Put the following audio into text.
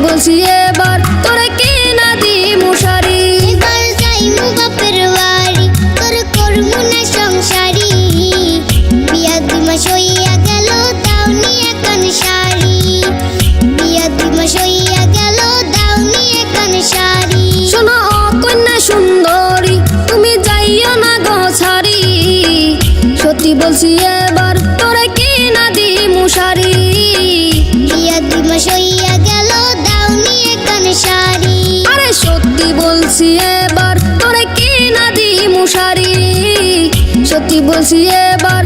বলছি এবার তোরে কিনা দি মশারি। এবার যাইমু বাপের বাড়ি, তোর করমু না সংসারি। বিয়া 2 মাস হইয়া গেল, দাওনি এখন শাড়ি। বিয়া 2 মাস হইয়া গেল, দাওনি এখন শাড়ি। শোনো কন্যা সুন্দরী, তুমি যাইও না গো ছাড়ি। সত্যি বলছি এবার তোরে কিনা দি মশারি। বিয়া 2 মাস হইয়া গেল, দাওনি এখন শাড়ি। আরে সত্যি বলছি এবার তোরে কিনা দি মশারি। সত্যি বলছি এবার